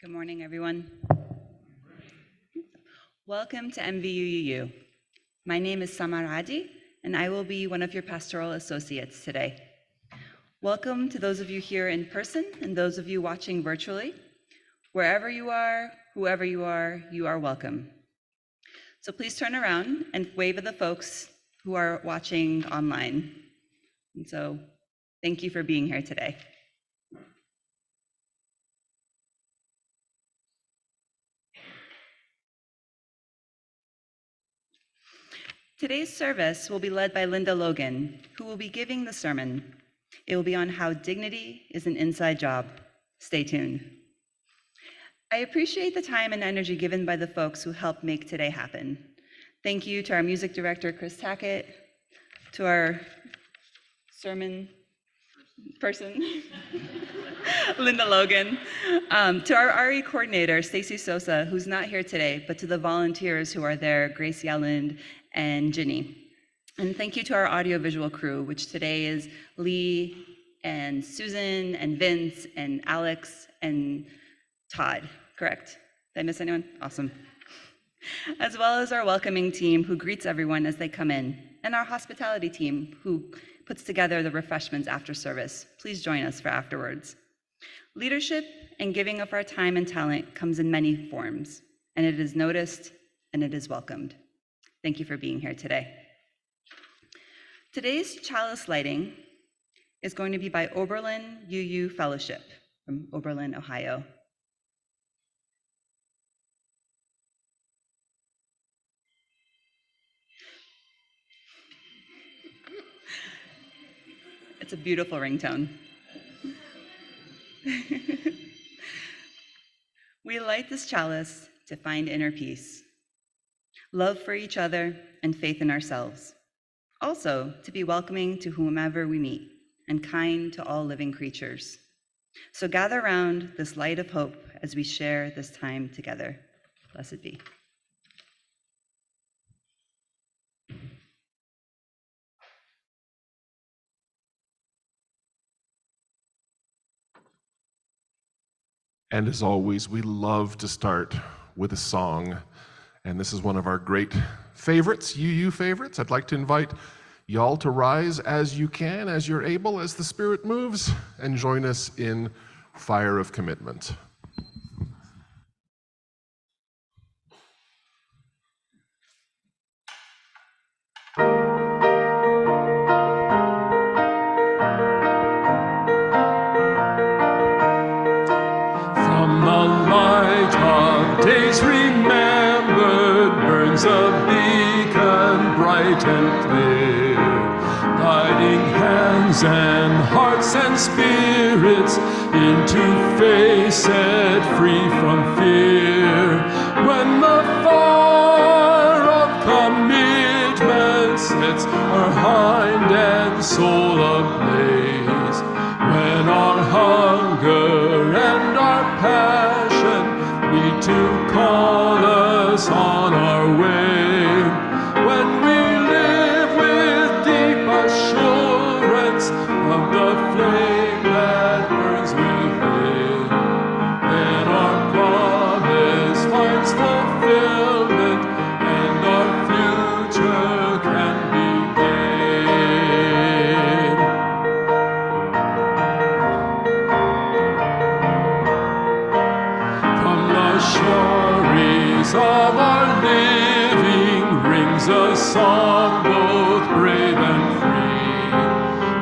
Good morning, everyone. Welcome to MVUUU. My name is Samar Hadi, and I will be one of your pastoral associates today. Welcome to those of you here in person and those of you watching virtually. Wherever you are, whoever you are welcome. So please turn around and wave at the folks who are watching online. And so thank you for being here today. Today's service will be led by Linda Logan, who will be giving the sermon. It will be on how dignity is an inside job. Stay tuned. I appreciate the time and energy given by the folks who helped make today happen. Thank you to our music director, Chris Tackett, to our sermon person, Linda Logan, to our RE coordinator, Stacy Sosa, who's not here today, but to the volunteers who are there, Grace Yelland and Ginny. And thank you to our audiovisual crew, which today is Lee and Susan and Vince and Alex and Todd, correct? Did I miss anyone? Awesome. As well as our welcoming team who greets everyone as they come in, and our hospitality team who puts together the refreshments after service. Please join us for afterwards. Leadership and giving of our time and talent comes in many forms, and it is noticed and it is welcomed. Thank you for being here today. Today's chalice lighting is going to be by Oberlin UU Fellowship from Oberlin, Ohio. It's a beautiful ringtone. We light this chalice to find inner peace, love for each other, and faith in ourselves. Also, to be welcoming to whomever we meet and kind to all living creatures. So gather around this light of hope as we share this time together. Blessed be. And as always, we love to start with a song. And this is one of our great favorites, UU favorites. I'd like to invite y'all to rise as you can, as you're able, as the Spirit moves, and join us in Fire of Commitment. A beacon bright and clear, guiding hands and hearts and spirits into faith set free from fear. When the fire of commitment sets our mind and soul ablaze, when our hunger and our passion need to call us on our way, when we live with deep assurance of the flame that burns within, then our promise finds fulfillment and our future can begin. From the shores of our living rings a song both brave and free,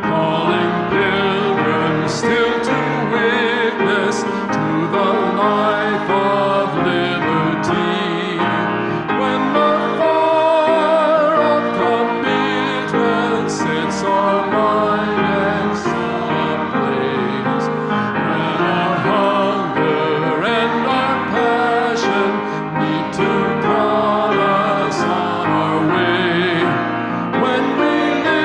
calling pilgrims still to witness to the life of liberty. When the fire of commitment sets our mind and soul ablaze, when our hunger and our passion need to call us on our way, when we live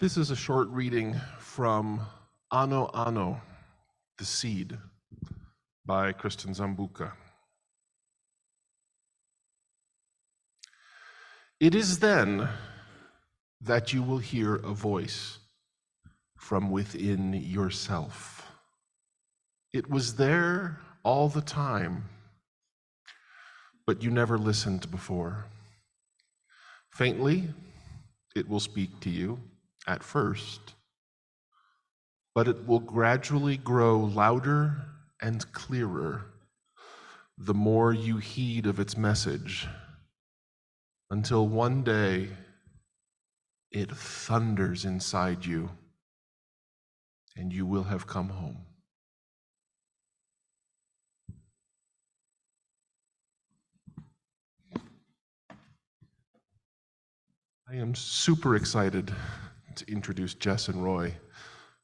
This is a short reading from Ano Ano, The Seed, by Kristen Zambuca. It is then that you will hear a voice from within yourself. It was there all the time, but you never listened before. Faintly, it will speak to you at first, but it will gradually grow louder and clearer the more you heed of its message, until one day it thunders inside you and you will have come home. I am super excited to introduce Jess and Roy,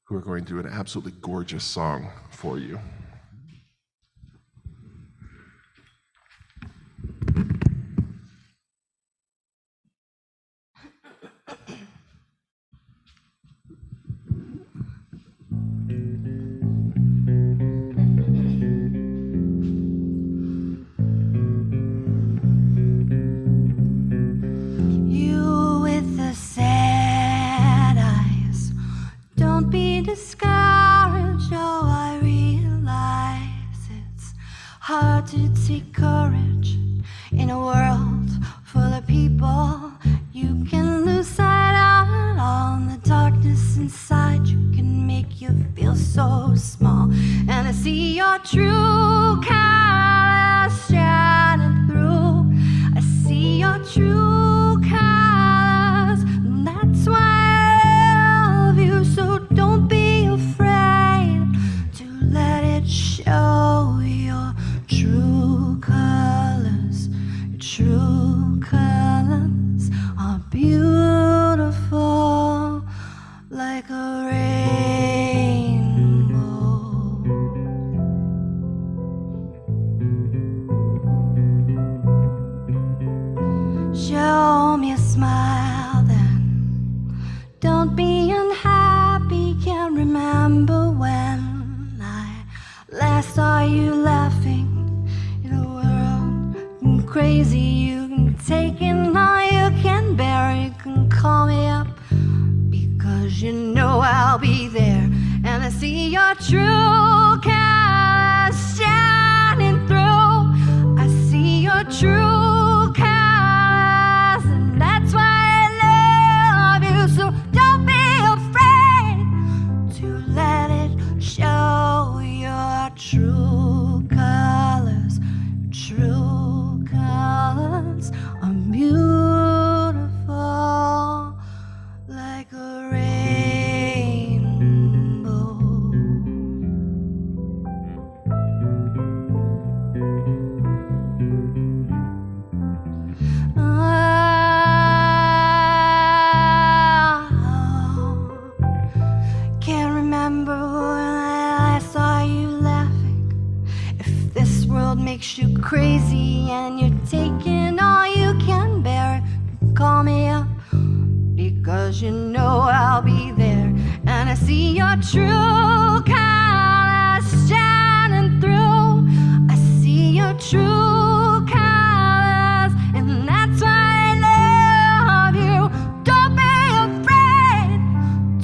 who are going to do an absolutely gorgeous song for you. Discouraged, oh, I realize it's hard to take courage in a world full of people. You can lose sight of it all, and the darkness inside you can make you feel so small. And I see your true colors shining through. I see your true colors, and that's why I love you. So don't be afraid to let it show your true colors. Your true colors are beautiful like a rainbow. Show me a smile then. Don't be unhappy. Can't remember when I last saw you laughing in a world crazy. You can take it all you can bear. You can call me up because you know I'll be there. And I see your true colors shining through. I see your true colors, and that's why I love you. So don't be afraid to let it show your true colors. True colors are beautiful like a rainbow. Can't remember when I saw you laughing. If this world makes you crazy and you're taking all you can bear, call me up because you know I'll be there. And I see your true colors shining through. I see your true colors, and that's why I love you. Don't be afraid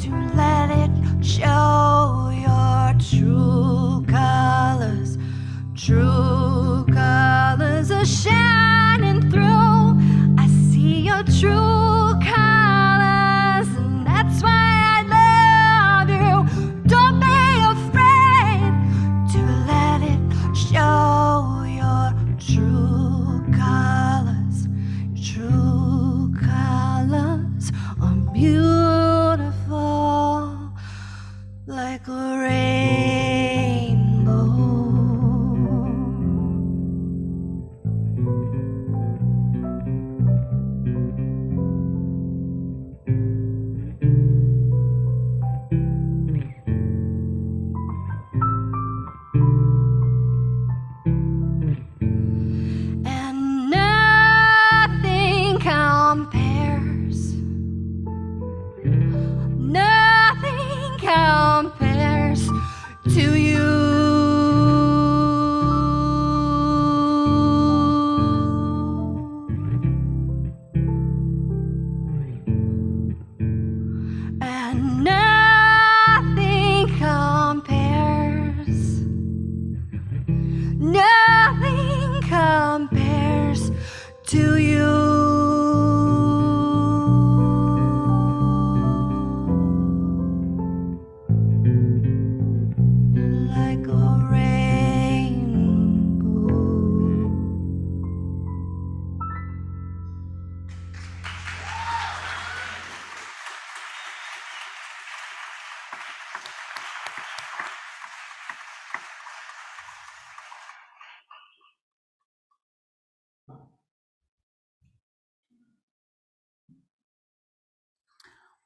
to let it show your true colors. True colors are shining through. I see your true colors, and that's why I love you. Don't be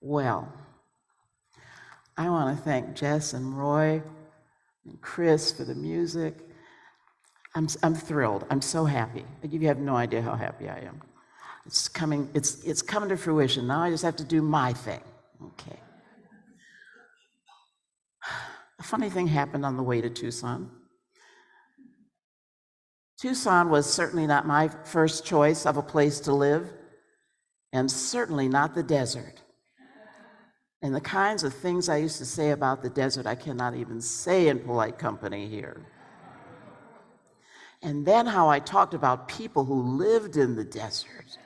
Well, I want to thank Jess and Roy and Chris for the music. I'm thrilled. I'm so happy. You have no idea how happy I am. It's coming to fruition. Now I just have to do my thing. Okay. A funny thing happened on the way to Tucson. Tucson was certainly not my first choice of a place to live, and certainly not the desert. And the kinds of things I used to say about the desert, I cannot even say in polite company here. And then how I talked about people who lived in the desert,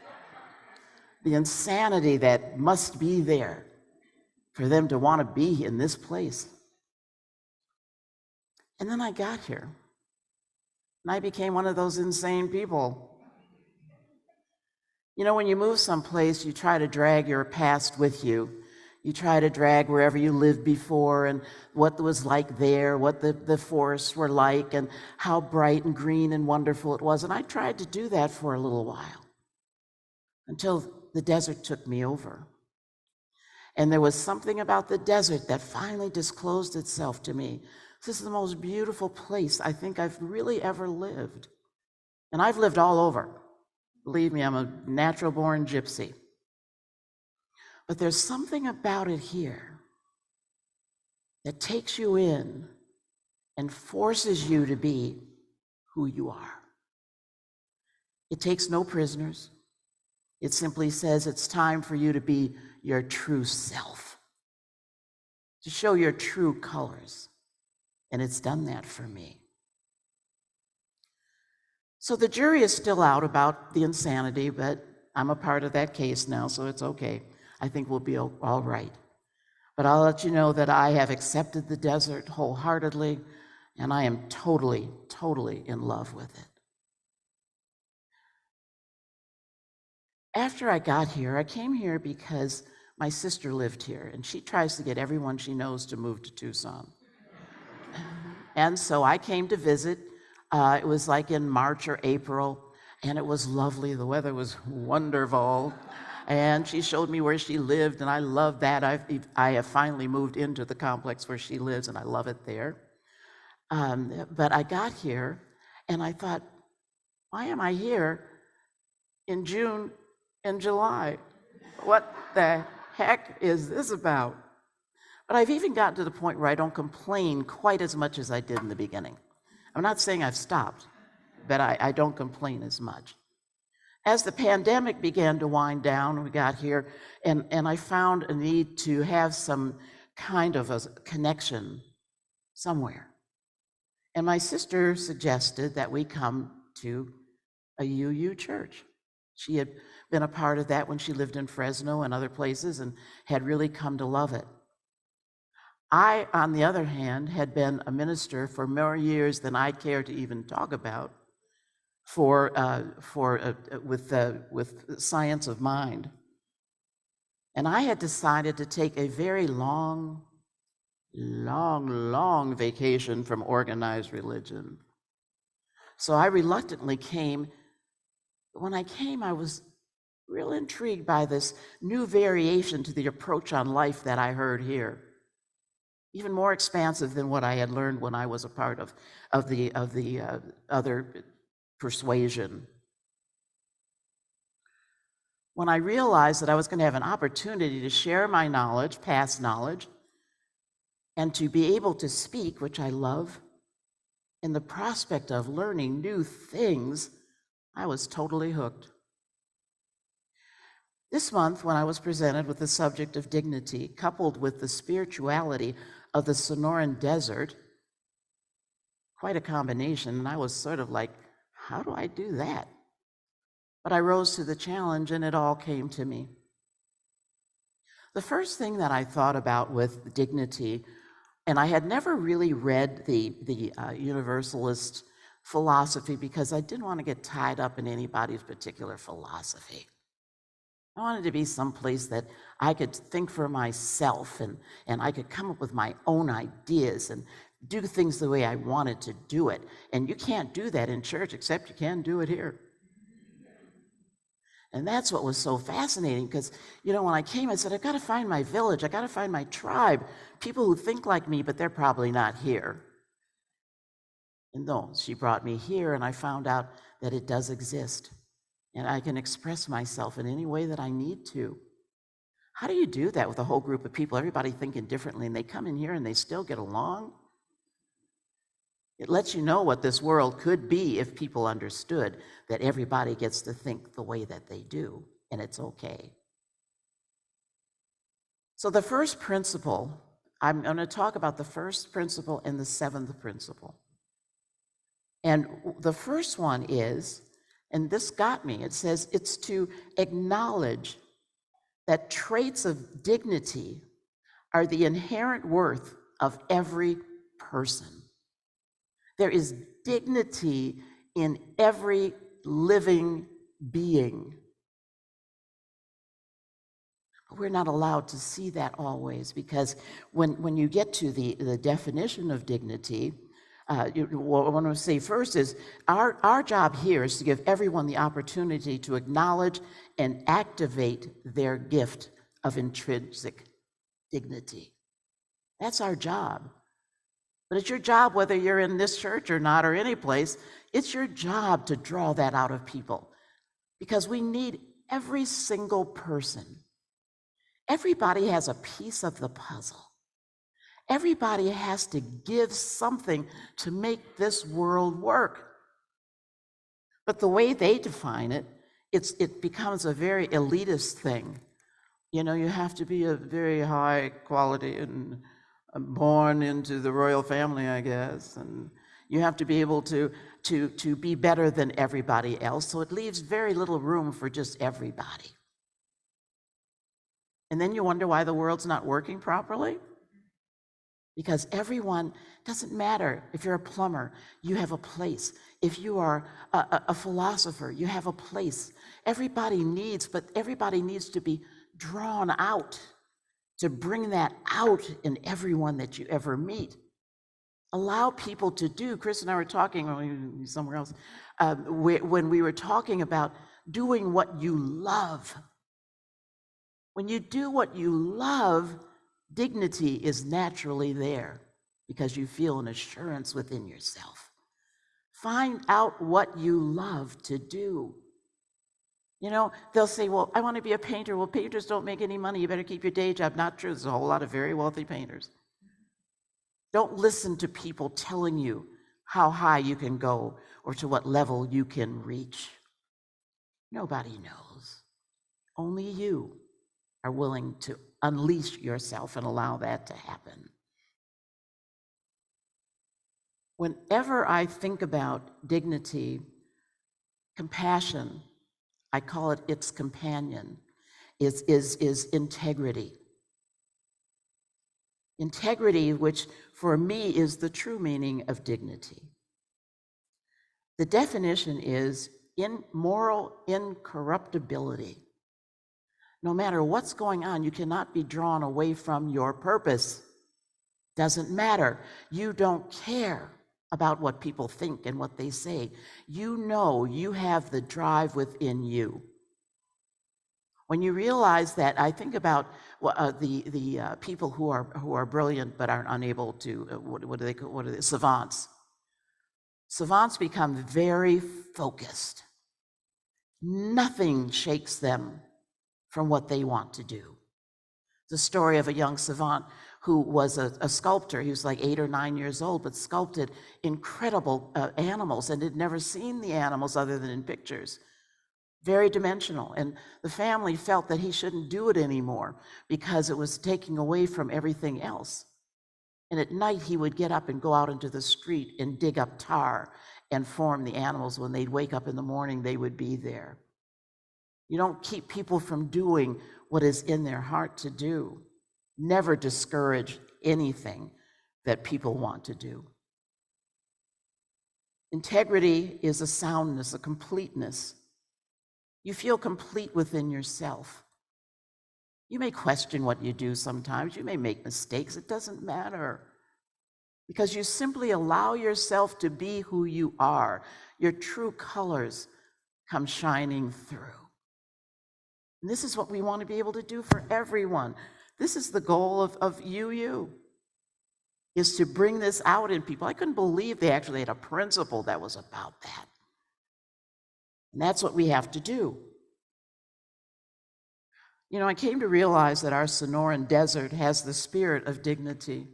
the insanity that must be there for them to want to be in this place. And then I got here, and I became one of those insane people. You know, when you move someplace, you try to drag your past with you. You try to drag wherever you lived before and what was like there, what the forests were like, and how bright and green and wonderful it was. And I tried to do that for a little while until the desert took me over. And there was something about the desert that finally disclosed itself to me. This is the most beautiful place I think I've really ever lived. And I've lived all over. Believe me, I'm a natural-born gypsy. But there's something about it here that takes you in and forces you to be who you are. It takes no prisoners. It simply says it's time for you to be your true self, to show your true colors. And it's done that for me. So the jury is still out about the insanity, but I'm a part of that case now, so it's okay. I think we'll be all right. But I'll let you know that I have accepted the desert wholeheartedly, and I am totally, totally in love with it. After I got here, I came here because my sister lived here, and she tries to get everyone she knows to move to Tucson. And so I came to visit. It was like in March or April, and it was lovely. The weather was wonderful. And she showed me where she lived, and I love that. I have finally moved into the complex where she lives, and I love it there. But I got here, and I thought, why am I here in June and July? What the heck is this about? But I've even gotten to the point where I don't complain quite as much as I did in the beginning. I'm not saying I've stopped, but I don't complain as much. As the pandemic began to wind down, we got here, and I found a need to have some kind of a connection somewhere. And my sister suggested that we come to a UU church. She had been a part of that when she lived in Fresno and other places and had really come to love it. I, on the other hand, had been a minister for more years than I care to even talk about with science of mind. And I had decided to take a very long vacation from organized religion. So I reluctantly came. When I came, I was real intrigued by this new variation to the approach on life that I heard here. Even more expansive than what I had learned when I was a part of the other persuasion. When I realized that I was going to have an opportunity to share my knowledge, past knowledge, and to be able to speak, which I love, in the prospect of learning new things, I was totally hooked. This month, when I was presented with the subject of dignity, coupled with the spirituality of the Sonoran Desert, quite a combination, and I was sort of like, how do I do that? But I rose to the challenge, and it all came to me. The first thing that I thought about with dignity, and I had never really read the Universalist philosophy because I didn't want to get tied up in anybody's particular philosophy. I wanted to be someplace that I could think for myself and I could come up with my own ideas and do things the way I wanted to do it. And you can't do that in church, except you can do it here. And that's what was so fascinating because, when I came, I said, I've got to find my village. I got to find my tribe, people who think like me, but they're probably not here. And no, she brought me here, and I found out that it does exist. And I can express myself in any way that I need to. How do you do that with a whole group of people, everybody thinking differently, and they come in here and they still get along? It lets you know what this world could be if people understood that everybody gets to think the way that they do, and it's okay. So the first principle, I'm going to talk about the first principle and the seventh principle. And the first one is, and this got me, it says it's to acknowledge that traits of dignity are the inherent worth of every person. There is dignity in every living being. But we're not allowed to see that always, because when you get to the definition of dignity, what I want to say first is our job here is to give everyone the opportunity to acknowledge and activate their gift of intrinsic dignity. That's our job. But it's your job, whether you're in this church or not, or any place, it's your job to draw that out of people. Because we need every single person. Everybody has a piece of the puzzle. Everybody has to give something to make this world work. But the way they define it, it becomes a very elitist thing. You have to be a very high quality and born into the royal family, I guess, and you have to be able to be better than everybody else. So it leaves very little room for just everybody. And then you wonder why the world's not working properly. Because everyone, doesn't matter if you're a plumber, you have a place. If you are a philosopher, you have a place. Everybody needs to be drawn out, to bring that out in everyone that you ever meet. Allow people to do. Chris and I were talking, or maybe somewhere else, when we were talking about doing what you love. When you do what you love, dignity is naturally there because you feel an assurance within yourself. Find out what you love to do. They'll say, well, I want to be a painter. Well, painters don't make any money. You better keep your day job. Not true. There's a whole lot of very wealthy painters. Don't listen to people telling you how high you can go or to what level you can reach. Nobody knows. Only you are willing to unleash yourself and allow that to happen. Whenever I think about dignity, compassion, I call it its companion, is integrity. Integrity, which for me is the true meaning of dignity. The definition is moral incorruptibility. No matter what's going on, you cannot be drawn away from your purpose. Doesn't matter. You don't care about what people think and what they say. You know you have the drive within you. When you realize that, I think about the people who are brilliant but are unable to. What are they? Savants. Savants become very focused. Nothing shakes them from what they want to do. The story of a young savant who was a sculptor. He was like 8 or 9 years old, but sculpted incredible animals and had never seen the animals other than in pictures. Very dimensional. And the family felt that he shouldn't do it anymore because it was taking away from everything else. And at night, he would get up and go out into the street and dig up tar and form the animals. When they'd wake up in the morning, they would be there. You don't keep people from doing what is in their heart to do. Never discourage anything that people want to do. Integrity is a soundness, a completeness. You feel complete within yourself. You may question what you do sometimes. You may make mistakes. It doesn't matter. Because you simply allow yourself to be who you are. Your true colors come shining through. And this is what we want to be able to do for everyone. This is the goal of UU, is to bring this out in people. I couldn't believe they actually had a principle that was about that. And that's what we have to do. You know, I came to realize that our Sonoran desert has the spirit of dignity.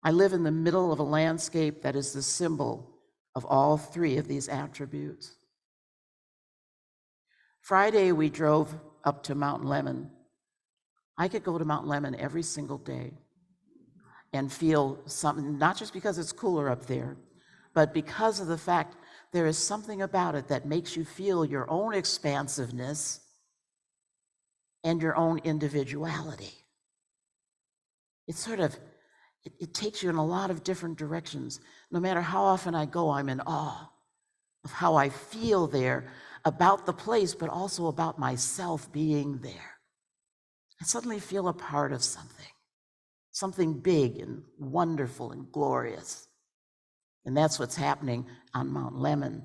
I live in the middle of a landscape that is the symbol of all three of these attributes. Friday, we drove up to Mount Lemmon. I could go to Mount Lemmon every single day and feel something, not just because it's cooler up there, but because of the fact there is something about it that makes you feel your own expansiveness and your own individuality. It's sort of, it takes you in a lot of different directions. No matter how often I go, I'm in awe of how I feel there about the place, but also about myself being there. I suddenly feel a part of something big and wonderful and glorious. And that's what's happening on Mount Lemmon.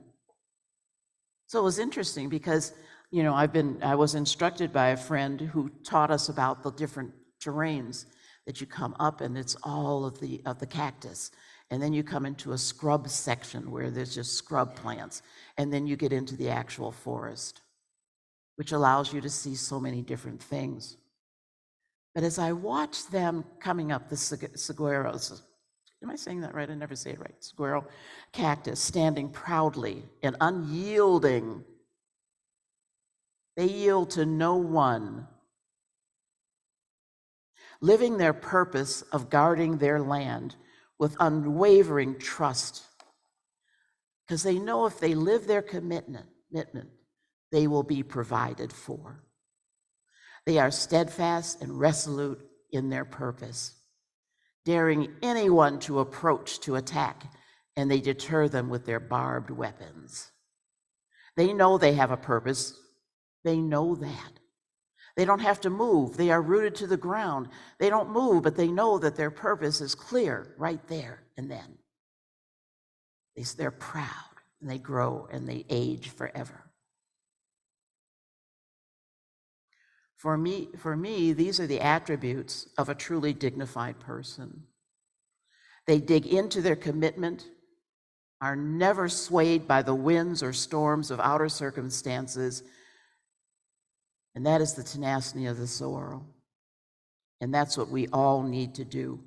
So it was interesting because, you know, I was instructed by a friend who taught us about the different terrains that you come up, and it's all of the cactus. And then you come into a scrub section where there's just scrub plants. And then you get into the actual forest, which allows you to see so many different things. But as I watch them coming up the saguaros, am I saying that right? I never say it right. Saguaro cactus, standing proudly and unyielding. They yield to no one. Living their purpose of guarding their land with unwavering trust. Because they know if they live their commitment, they will be provided for. They are steadfast and resolute in their purpose, daring anyone to approach to attack, and they deter them with their barbed weapons. They know they have a purpose. They know that. They don't have to move. They are rooted to the ground. They don't move, but they know that their purpose is clear right there and then. They're proud, and they grow, and they age forever. For me, these are the attributes of a truly dignified person. They dig into their commitment, are never swayed by the winds or storms of outer circumstances, and that is the tenacity of the sorrel. And that's what we all need to do.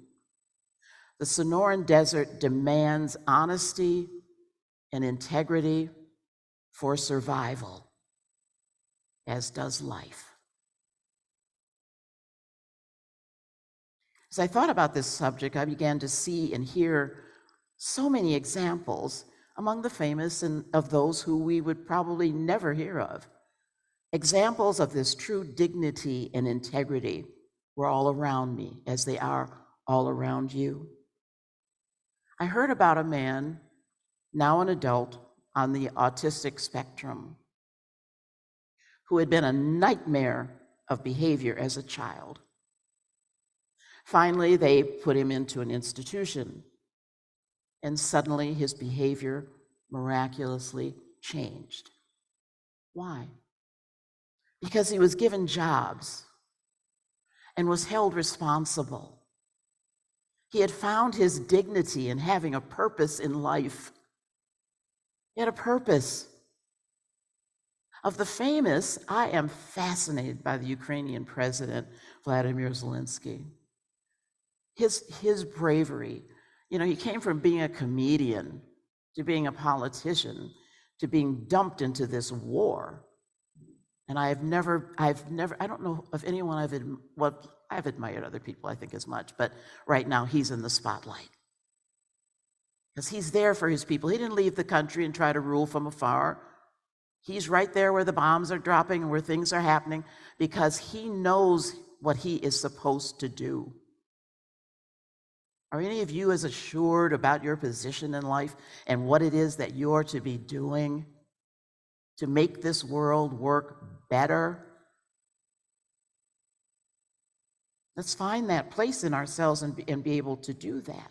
The Sonoran Desert demands honesty and integrity for survival, as does life. As I thought about this subject, I began to see and hear so many examples among the famous and of those who we would probably never hear of. Examples of this true dignity and integrity were all around me, as they are all around you. I heard about a man, now an adult, on the autistic spectrum, who had been a nightmare of behavior as a child. Finally, they put him into an institution, and suddenly his behavior miraculously changed. Why? Because he was given jobs and was held responsible. He had found his dignity in having a purpose in life. He had a purpose. Of the famous, I am fascinated by the Ukrainian president, Vladimir Zelensky. His bravery. You know, he came from being a comedian to being a politician to being dumped into this war. And I've never, I don't know of anyone I've admired other people, I think, as much, but right now he's in the spotlight. Because he's there for his people. He didn't leave the country and try to rule from afar. He's right there where the bombs are dropping and where things are happening, because he knows what he is supposed to do. Are any of you as assured about your position in life and what it is that you're to be doing to make this world work better? Let's find that place in ourselves and be able to do that.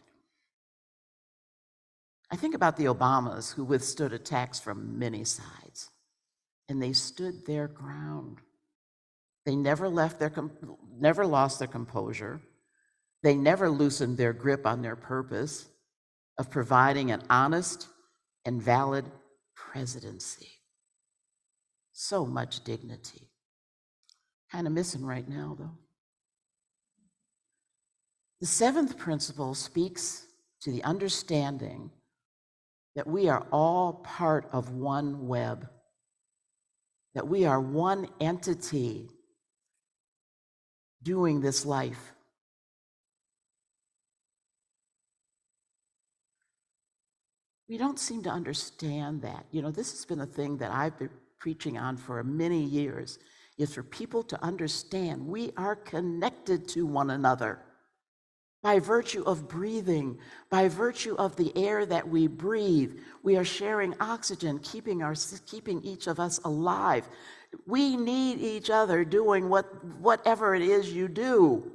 I think about the Obamas, who withstood attacks from many sides, and they stood their ground. They never never lost their composure. They never loosened their grip on their purpose of providing an honest and valid presidency. So much dignity. Kind of missing right now, though. The seventh principle speaks to the understanding that we are all part of one web, that we are one entity doing this life. We don't seem to understand that. You know, this has been a thing that I've been preaching on for many years, is for people to understand we are connected to one another by virtue of breathing, by virtue of the air that we breathe. We are sharing oxygen, keeping each of us alive. We need each other doing whatever it is you do.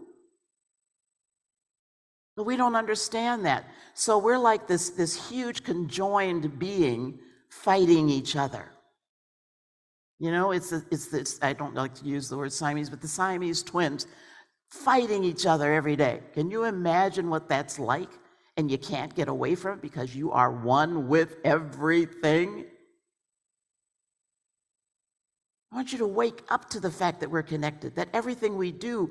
But we don't understand that. So we're like this huge conjoined being fighting each other. You know, it's this, I don't like to use the word Siamese, but the Siamese twins fighting each other every day. Can you imagine what that's like? And you can't get away from it because you are one with everything. I want you to wake up to the fact that we're connected, that everything we do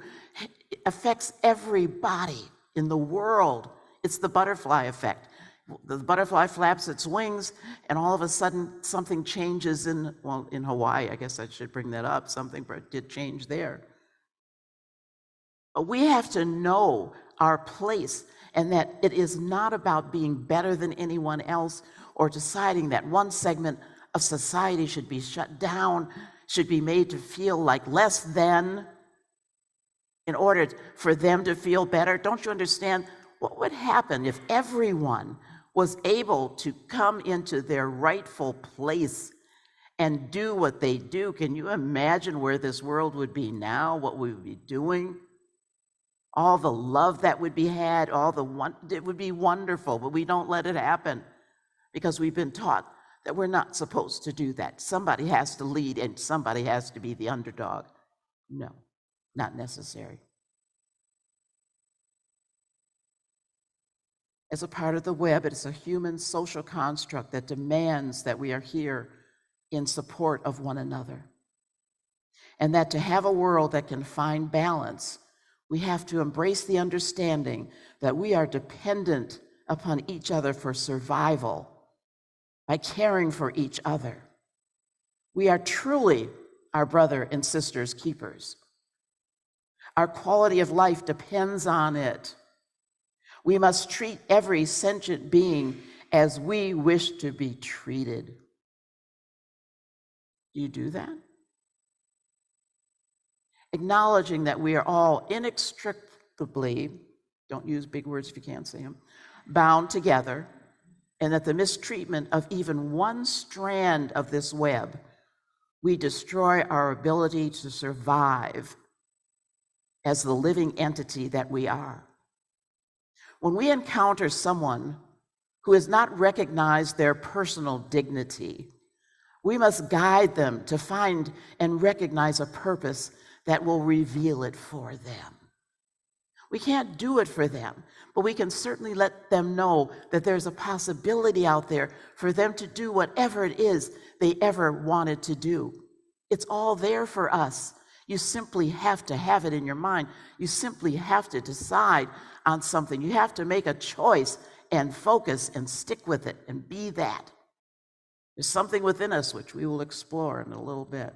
affects everybody in the world. It's the butterfly effect. The butterfly flaps its wings, and all of a sudden something changes in Hawaii. I guess I should bring that up. Something did change there. But we have to know our place, and that it is not about being better than anyone else or deciding that one segment of society should be shut down, should be made to feel like less than in order for them to feel better. Don't you understand what would happen if everyone was able to come into their rightful place and do what they do? Can you imagine where this world would be now, what we would be doing? All the love that would be had, it would be wonderful, but we don't let it happen because we've been taught that we're not supposed to do that. Somebody has to lead and somebody has to be the underdog. No, not necessary. As a part of the web, it is a human social construct that demands that we are here in support of one another. And that to have a world that can find balance, we have to embrace the understanding that we are dependent upon each other for survival by caring for each other. We are truly our brother and sister's keepers. Our quality of life depends on it. We must treat every sentient being as we wish to be treated. Do you do that? Acknowledging that we are all inextricably, don't use big words if you can't say them, bound together, and that the mistreatment of even one strand of this web, we destroy our ability to survive as the living entity that we are. When we encounter someone who has not recognized their personal dignity, we must guide them to find and recognize a purpose that will reveal it for them. We can't do it for them, but we can certainly let them know that there's a possibility out there for them to do whatever it is they ever wanted to do. It's all there for us. You simply have to have it in your mind. You simply have to decide on something. You have to make a choice and focus and stick with it and be that. There's something within us which we will explore in a little bit.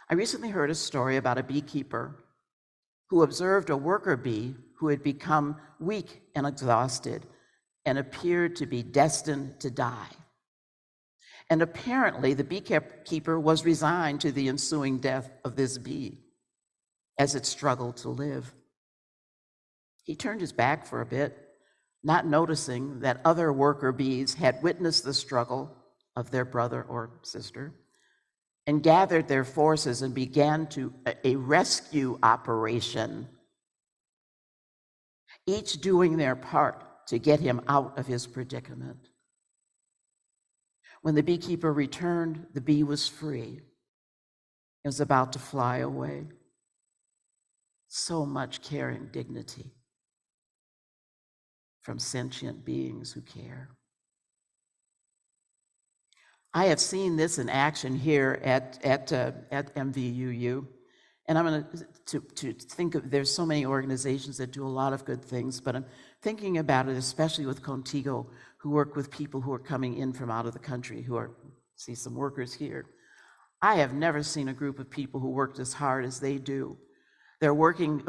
I recently heard a story about a beekeeper who observed a worker bee who had become weak and exhausted and appeared to be destined to die. And apparently the beekeeper was resigned to the ensuing death of this bee as it struggled to live. He turned his back for a bit, not noticing that other worker bees had witnessed the struggle of their brother or sister and gathered their forces and began a rescue operation, each doing their part to get him out of his predicament. When the beekeeper returned, the bee was free. It was about to fly away. So much care and dignity from sentient beings who care. I have seen this in action here at MVUU, and I'm going to think of, there's so many organizations that do a lot of good things, but I'm thinking about it especially with Contigo, who work with people who are coming in from out of the country, see some workers here. I have never seen a group of people who worked as hard as they do. They're working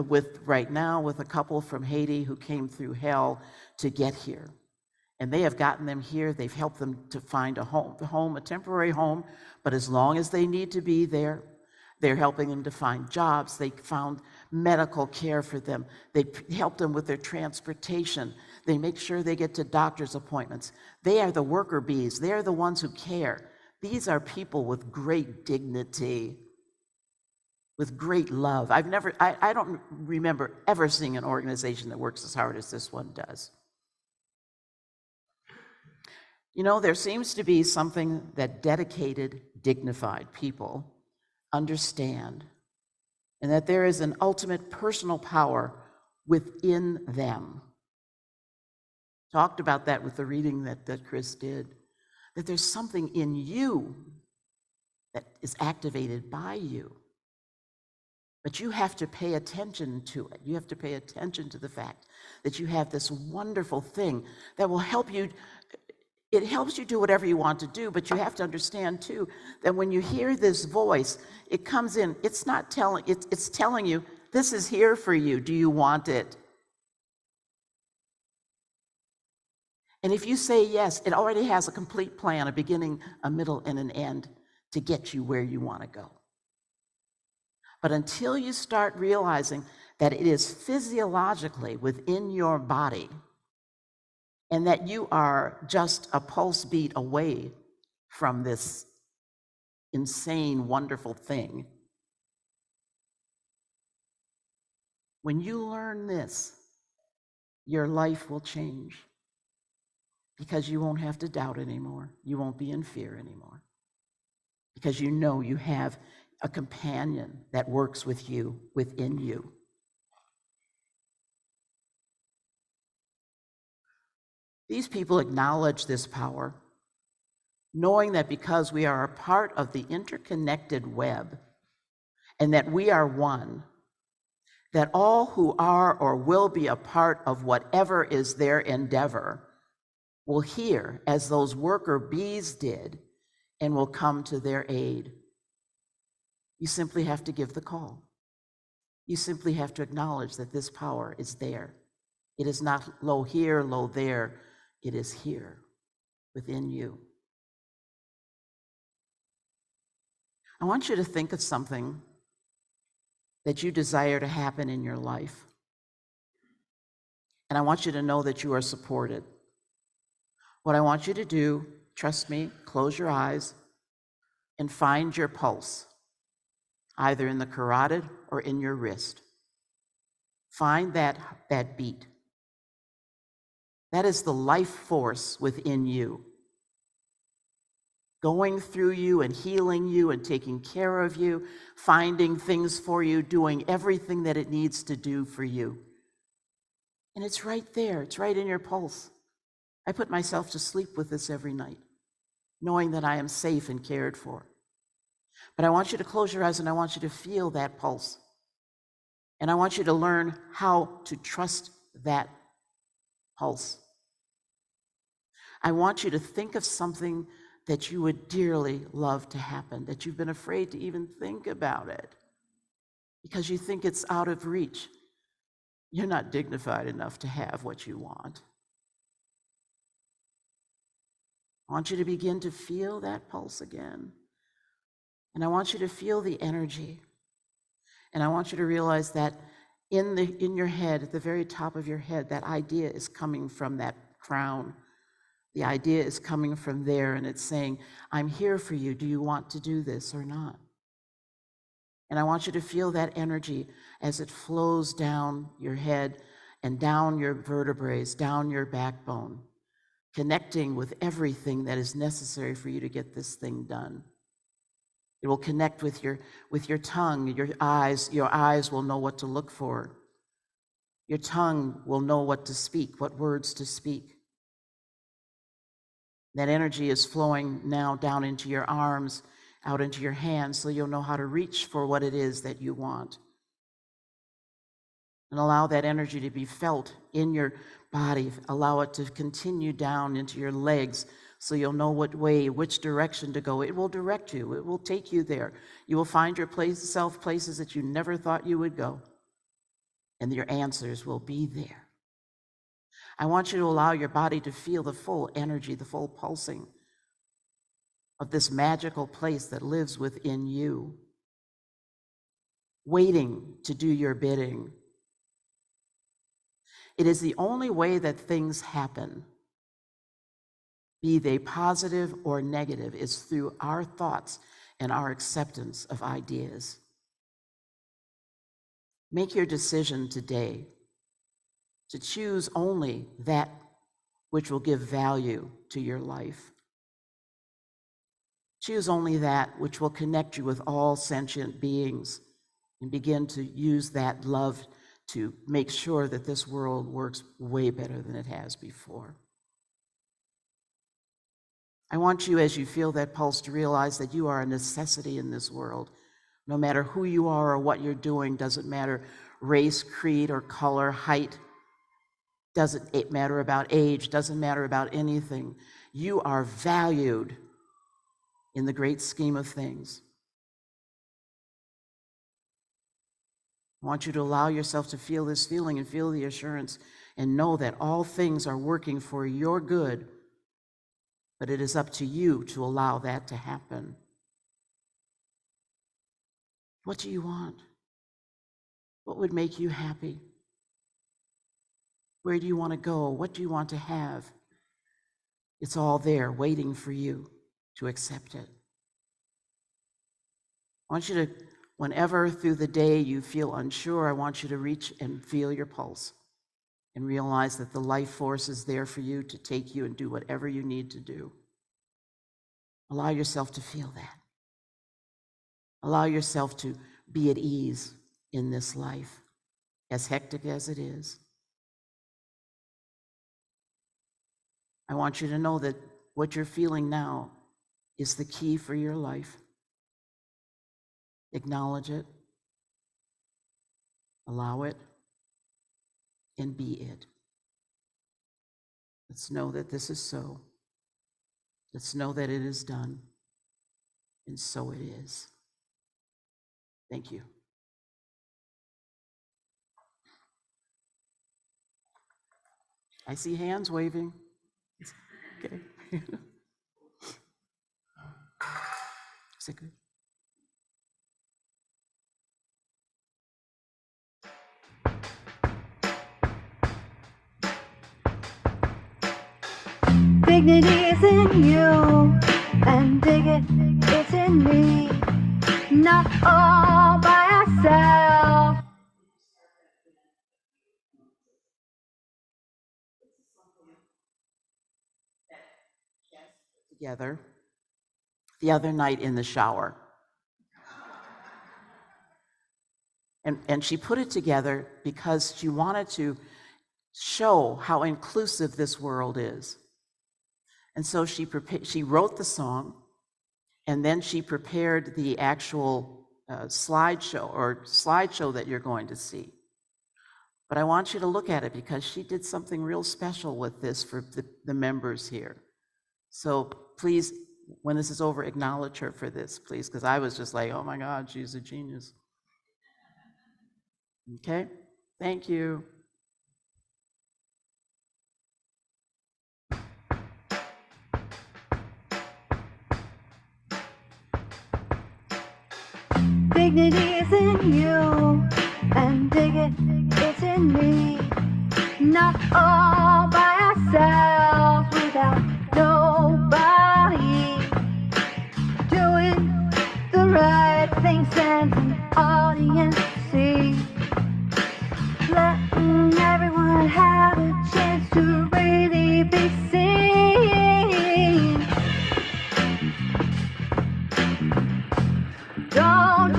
right now with a couple from Haiti who came through hell to get here. And they have gotten them here. They've helped them to find a temporary home, but as long as they need to be there, they're helping them to find jobs. They found medical care for them. They help them with their transportation. They make sure they get to doctor's appointments. They are the worker bees. They are the ones who care. These are people with great dignity, with great love. I don't remember ever seeing an organization that works as hard as this one does. You know, there seems to be something that dedicated, dignified people understand, and that there is an ultimate personal power within them. Talked about that with the reading that Chris did, that there's something in you that is activated by you. But you have to pay attention to it. You have to pay attention to the fact that you have this wonderful thing that will help you. It helps you do whatever you want to do, but you have to understand too that when you hear this voice, it comes in, it's telling you, this is here for you. Do you want it? And if you say yes, it already has a complete plan, a beginning, a middle, and an end to get you where you want to go. But until you start realizing that it is physiologically within your body and that you are just a pulse beat away from this insane, wonderful thing, when you learn this, your life will change because you won't have to doubt anymore. You won't be in fear anymore because you know you have a companion that works with you, within you. These people acknowledge this power, knowing that because we are a part of the interconnected web and that we are one, that all who are or will be a part of whatever is their endeavor will hear as those worker bees did and will come to their aid. You simply have to give the call. You simply have to acknowledge that this power is there. It is not low here, low there. It is here within you. I want you to think of something that you desire to happen in your life. And I want you to know that you are supported. What I want you to do, trust me, close your eyes and find your pulse, either in the carotid or in your wrist. Find that beat. That is the life force within you, going through you and healing you and taking care of you, finding things for you, doing everything that it needs to do for you. And it's right there. It's right in your pulse. I put myself to sleep with this every night, knowing that I am safe and cared for. But I want you to close your eyes and I want you to feel that pulse. And I want you to learn how to trust that pulse. I want you to think of something that you would dearly love to happen, that you've been afraid to even think about it because you think it's out of reach. You're not dignified enough to have what you want. I want you to begin to feel that pulse again. And I want you to feel the energy. And I want you to realize that in your head, at the very top of your head, that idea is coming from that crown. The idea is coming from there, and it's saying, I'm here for you. Do you want to do this or not? And I want you to feel that energy as it flows down your head and down your vertebrae, down your backbone, connecting with everything that is necessary for you to get this thing done. It will connect with your tongue, your eyes. Your eyes will know what to look for. Your tongue will know what to speak, what words to speak. That energy is flowing now down into your arms, out into your hands, so you'll know how to reach for what it is that you want. And allow that energy to be felt in your body. Allow it to continue down into your legs, so you'll know which direction to go. It will direct you. It will take you there. You will find yourself places that you never thought you would go. And your answers will be there. I want you to allow your body to feel the full energy, the full pulsing of this magical place that lives within you, waiting to do your bidding. It is the only way that things happen, be they positive or negative, is through our thoughts and our acceptance of ideas. Make your decision today to choose only that which will give value to your life. Choose only that which will connect you with all sentient beings, and begin to use that love to make sure that this world works way better than it has before. I want you, as you feel that pulse, to realize that you are a necessity in this world. No matter who you are or what you're doing, doesn't matter race, creed, or color, height, doesn't matter about age, doesn't matter about anything. You are valued in the great scheme of things. I want you to allow yourself to feel this feeling and feel the assurance and know that all things are working for your good, but it is up to you to allow that to happen. What do you want? What would make you happy? Where do you want to go? What do you want to have? It's all there waiting for you to accept it. I want you to, whenever through the day you feel unsure, I want you to reach and feel your pulse and realize that the life force is there for you to take you and do whatever you need to do. Allow yourself to feel that. Allow yourself to be at ease in this life, as hectic as it is. I want you to know that what you're feeling now is the key for your life. Acknowledge it, allow it, and be it. Let's know that this is so. Let's know that it is done, and so it is. Thank you. I see hands waving. Okay. Is it good? Dignity is in you, and it's in me. Not all by ourselves. Together the other night in the shower. And she put it together because she wanted to show how inclusive this world is. And so she wrote the song, and then she prepared the actual slideshow that you're going to see. But I want you to look at it because she did something real special with this for the members here. So please, when this is over, acknowledge her for this, please, because I was just like, oh my God, she's a genius. Okay? Thank you. Dignity is in you, and it's in me. Not all by ourselves, without nobody doing the right things, and an audience see. Letting everyone have a chance to really be seen.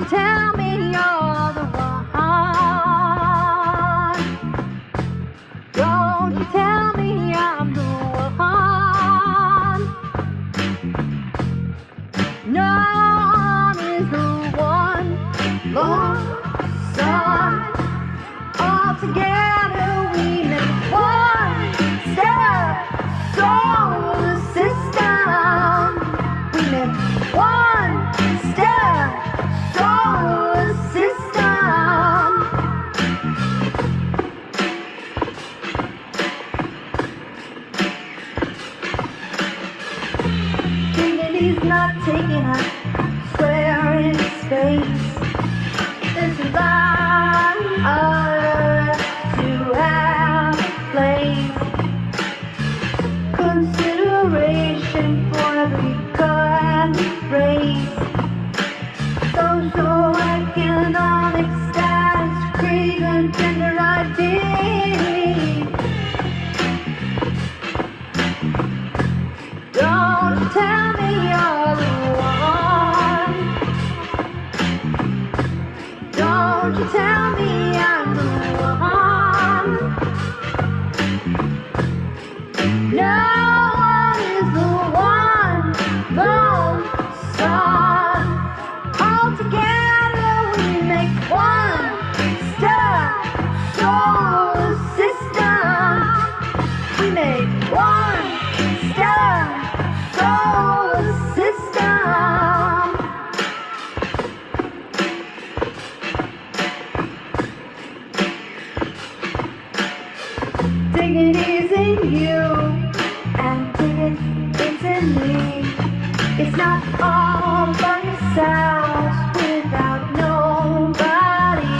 you tell me you're the one? Don't you tell me I'm the one? No one is the one. Lost son. All together we make one step. Solar system. We make one step. Solar system. Dignity's not taking up square in space. This is our earth to have a place. Consideration for every current race. Social, economic status, creed, and gender identity. Don't you tell me you're the one. Don't you tell me I'm the one. No one is the one. Lone star. All together we make one step. Solar system. We make one step. Solar system. Dignity's in you, and dignity's in me. It's not all by yourself without nobody.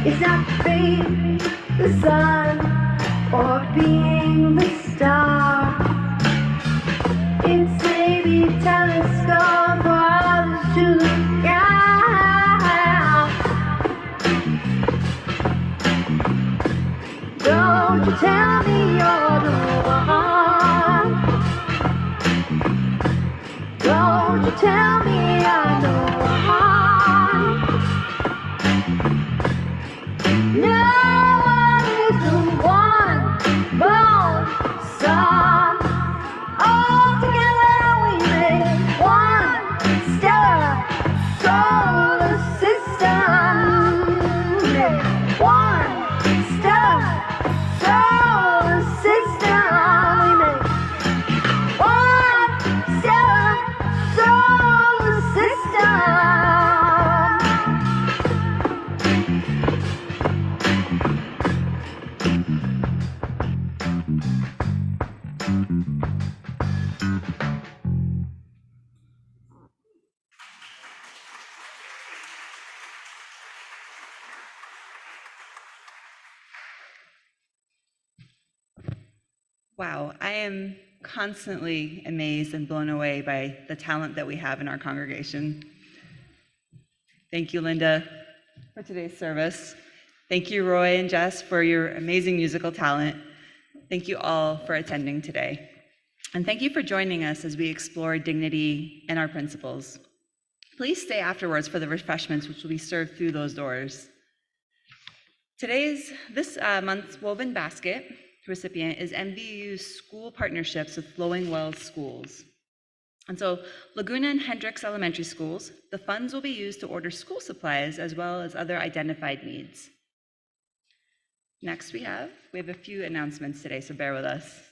It's not being the sun or being the star. It's maybe telescope for others to look out. Don't you tell me you're the one. Don't you tell me I'm the one. No one is the one. Lone star. All together we make one stellar solar system. Make one stellar solar system. We make one stellar solar system. Wow, I am constantly amazed and blown away by the talent that we have in our congregation. Thank you, Linda, for today's service. Thank you, Roy and Jess, for your amazing musical talent. Thank you all for attending today. And thank you for joining us as we explore dignity and our principles. Please stay afterwards for the refreshments, which will be served through those doors. This month's Woven Basket recipient is MVU's school partnerships with Flowing Wells Schools. And so Laguna and Hendricks Elementary Schools, the funds will be used to order school supplies as well as other identified needs. Next, we have a few announcements today, so bear with us.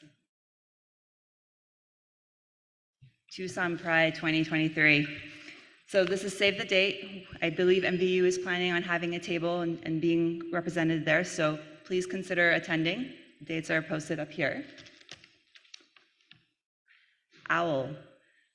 Tucson Pride 2023. So this is save the date. I believe MVU is planning on having a table and being represented there, so please consider attending. Dates are posted up here. OWL.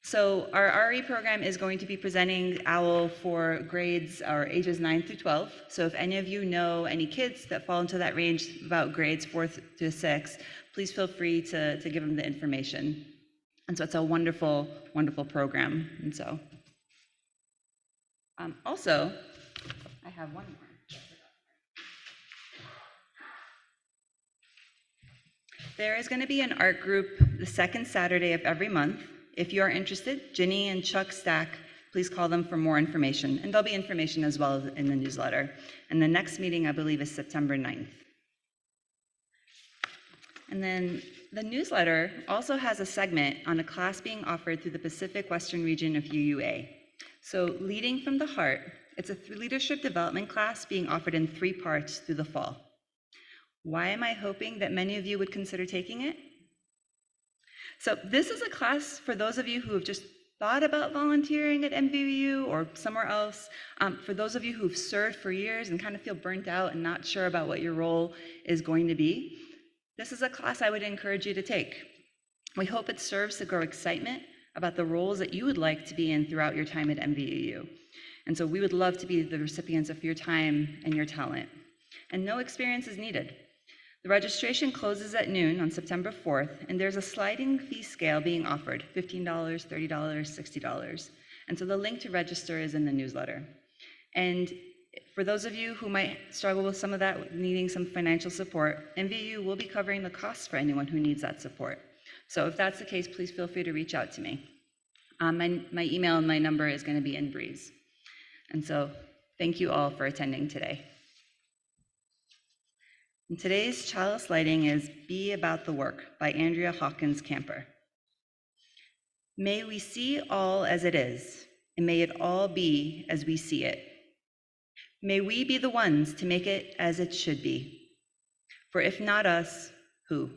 So our RE program is going to be presenting OWL for grades or ages 9 through 12. So if any of you know any kids that fall into that range about grades 4 to 6, please feel free to give them the information. And so it's a wonderful, wonderful program. And so also, I have one more. There is going to be an art group the second Saturday of every month. If you are interested, Ginny and Chuck Stack please call them for more information. And there'll be information as well in the newsletter. And the next meeting, I believe, is September 9th. And then the newsletter also has a segment on a class being offered through the Pacific Western region of UUA. So Leading from the Heart, it's a leadership development class being offered in 3 parts through the fall. Why am I hoping that many of you would consider taking it? So this is a class for those of you who have just thought about volunteering at MVU or somewhere else. For those of you who've served for years and kind of feel burnt out and not sure about what your role is going to be, this is a class I would encourage you to take. We hope it serves to grow excitement about the roles that you would like to be in throughout your time at MVU. And so we would love to be the recipients of your time and your talent. And no experience is needed. The registration closes at noon on September 4th, and there's a sliding fee scale being offered, $15, $30, $60. And so the link to register is in the newsletter. And for those of you who might struggle with some of that, needing some financial support, MVU will be covering the costs for anyone who needs that support. So if that's the case, please feel free to reach out to me. My email and my number is going to be in Breeze. And so thank you all for attending today. And today's chalice lighting is Be About the Work by Andrea Hawkins Camper. May we see all as it is, and may it all be as we see it. May we be the ones to make it as it should be. For if not us, who?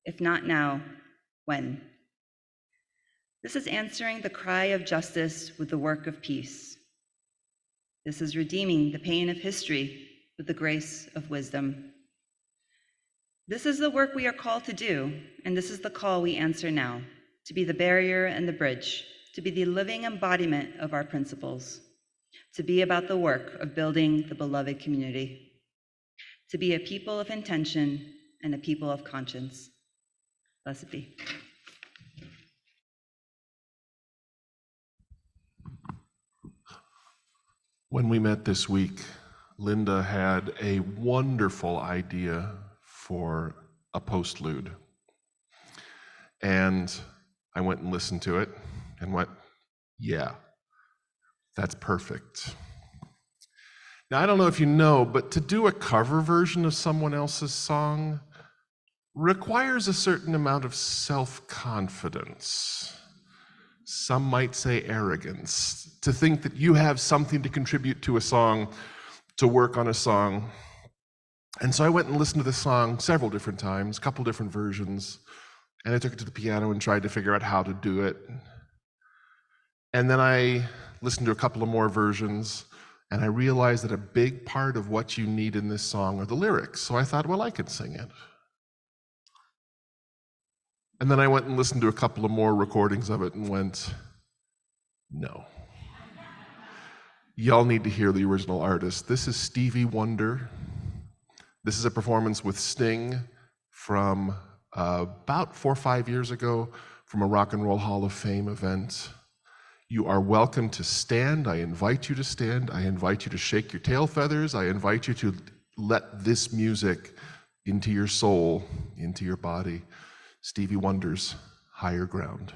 If not now, when? This is answering the cry of justice with the work of peace. This is redeeming the pain of history with the grace of wisdom. This is the work we are called to do, and this is the call we answer now, to be the barrier and the bridge, to be the living embodiment of our principles, to be about the work of building the beloved community, to be a people of intention and a people of conscience. Blessed be. When we met this week, Linda had a wonderful idea for a postlude. And I went and listened to it and went, yeah, that's perfect. Now, I don't know if you know, but to do a cover version of someone else's song requires a certain amount of self-confidence. Some might say arrogance, to think that you have something to contribute to a song, to work on a song. And so I went and listened to this song several different times, a couple different versions, and I took it to the piano and tried to figure out how to do it. And then I listened to a couple of more versions, and I realized that a big part of what you need in this song are the lyrics. So I thought, well, I could sing it. And then I went and listened to a couple of more recordings of it and went, no. Y'all need to hear the original artist. This is Stevie Wonder. This is a performance with Sting from about 4 or 5 years ago from a Rock and Roll Hall of Fame event. You are welcome to stand. I invite you to stand. I invite you to shake your tail feathers. I invite you to let this music into your soul, into your body. Stevie Wonder's Higher Ground.